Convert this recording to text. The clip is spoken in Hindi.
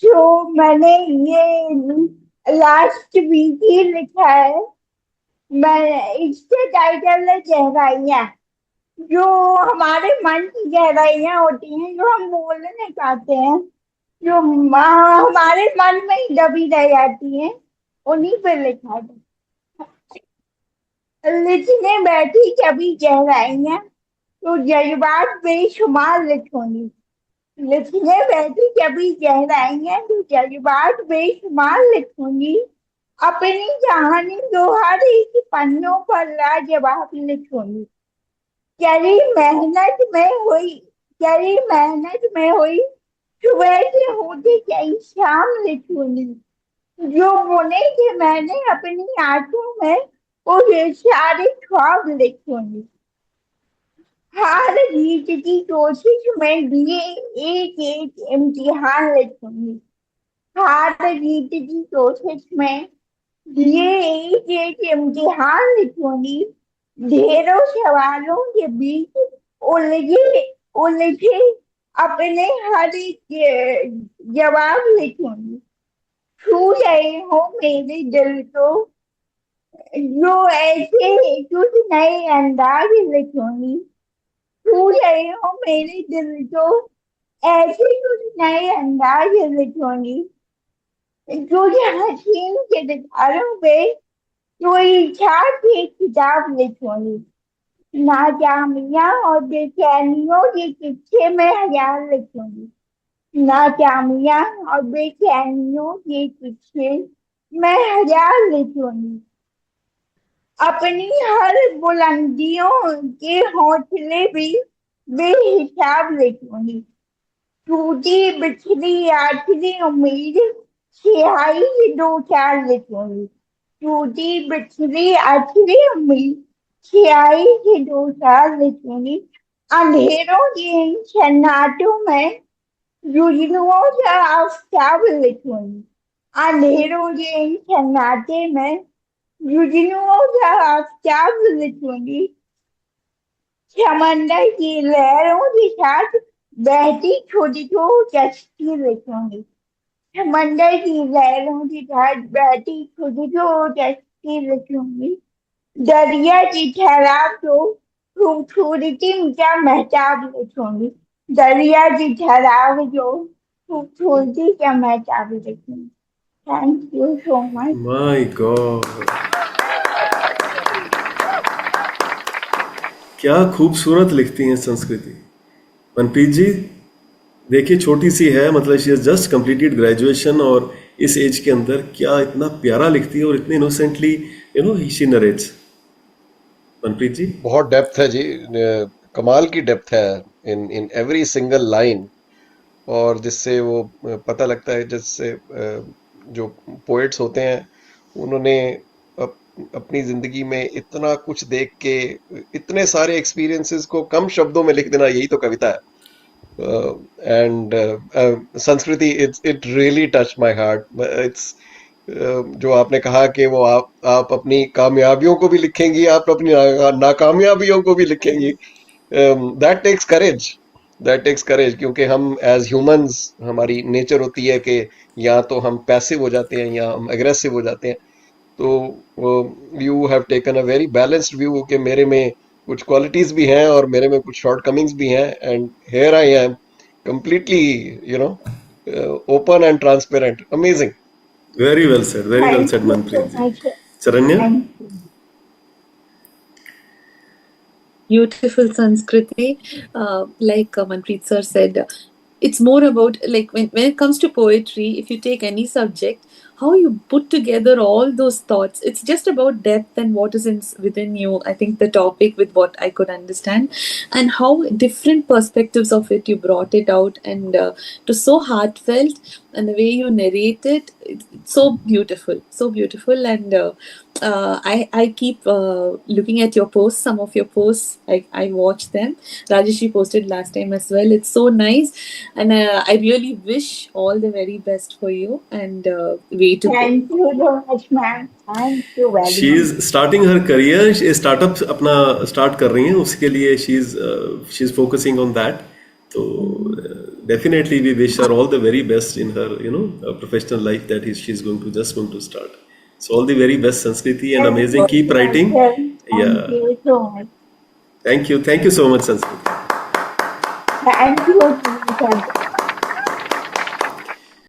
जो मैंने ये लास्ट वीक ही लिखा है। मैं इसके टाइटल है गहराइयाँ। जो हमारे मन की गहराइयाँ होती हैं, जो हम बोल नहीं पाते हैं, जो हमारे मन में ही दबी रह जाती हैं, उन्हीं पे लिखा है। लिखने बैठी कभी गहराइयाँ तो जज्बात बेशुमार लिखूंगी। लिखने बैठी कभी गहराइयाँ तो जज्बात बेशुमार लिखूंगी। अपनी कहानी जो हर एक पन्नों पर लाजवाब लिखूंगी। कड़ी मेहनत में हुई कड़ी मेहनत में हुई सुबह से होती कई शाम लिखूंगी। जो बुने थे मैंने अपनी आंखों में वो सारे ख्वाब लिखूंगी। हार जीत की कोशिश में दिए एक एक इम्तिहान लिखूंगी। हार जीत की कोशिश में दिए एक एक इम्तिहान लिखूंगी। ढेरों सवालों के बीच उलझे उलझे अपने हर एक जवाब लिखूंगी। छू रहे हो मेरे दिल को जो ऐसे कुछ नए अंदाज लिखूंगी। छू रहे हो मेरे दिल को ऐसे कुछ नए अंदाज लिखूंगी। कुछ हसीन के किताबों पे कोई छाप की किताब लिखूंगी। नाकामियां और बेचैनियों के किस्से में हजार लिखूंगी। नाकामियां और बेचैनियों के किस्से मैं हजार लिखूंगी। अपनी हर बुलंदियों के हौसले भी बेहिसाब लिखूंगी। टूटी बिछड़ी आखिरी उम्मीद सिहाई की दो चार लिखूंगी। टूटी बिछड़ी आखिरी उम्मीद सिहाई की दो चार लिखूंगी। अंधेरों के इन सन्नाटों में जुगनुओं का आफ्ताब लिखूंगी। अंधेरों के इन सन्नाटे में जुगनुओं का आफ्ताब लिखूंगी। समंदर की लहरों के साथ बहती छोटी को कश्ती लिखूंगी। समंदर की लहरों के साथ बहती छोटी को कश्ती लिखूंगी। दरिया की ठहराव को खूबसूरती का महताब लिखूंगी। दरिया की ठहराव जो खूबसूरती का महताब लिखूंगी। Thank you so much. My God, क्या खूबसूरत लिखती हैं संस्कृति। मनप्रीत जी, देखिए छोटी सी है, मतलब she has just completed graduation, और इस एज के अंदर क्या इतना प्यारा लिखती है और इतने इनोसेंटली शी नरेट्स। मनप्रीत जी। बहुत डेप्थ है जी, कमाल की डेप्थ है इन इन एवरी सिंगल लाइन। और जिससे वो पता लगता है, जिससे जो पोएट्स होते हैं उन्होंने अपनी जिंदगी में इतना कुछ देख के इतने सारे एक्सपीरियंसेस को कम शब्दों में लिख देना, यही तो कविता है। एंड संस्कृति, it really touch my heart. It's जो आपने कहा कि वो आप अपनी कामयाबियों को भी लिखेंगी, आप अपनी नाकामयाबियों को भी लिखेंगी। That takes courage, that takes courage, क्योंकि हम एज ह्यूमंस, हमारी नेचर होती है कि या तो हम पैसिव हो जाते हैं या हम एग्रेसिव हो जाते हैं। तो you have taken a very balanced view कि मेरे में कुछ क्वालिटीज भी हैं और मेरे में कुछ शॉर्ट कमिंग्स भी हैं, and here I am completely you know open and transparent. Amazing. Very well thank said you so Manpreet ji. Much. Sharanya. Thank you. Beautiful Sanskriti. Like Manpreet sir said, it's more about like when it comes to poetry, if you take any subject, how you put together all those thoughts, it's just about depth and what is within you. I think the topic with what I could understand and how different perspectives of it you brought it out, and it was so heartfelt, and the way you narrate it, it's so beautiful. And I keep looking at your posts, some of your posts. I watch them. Rajesh posted last time as well. It's so nice, and I really wish all the very best for you and way to go. Thank you so much ma'am. Thank you very she much. Is starting her career, startup अपना स्टार्ट कर रही हैं, उसके लिए she is focusing on that. तो definitely we wish her all the very best in her, professional life that she's going to start. So all the very best, Sanskriti, and amazing. Keep writing. Yeah. Thank you so much. Thank you so much, Sanskriti. Thank you so much.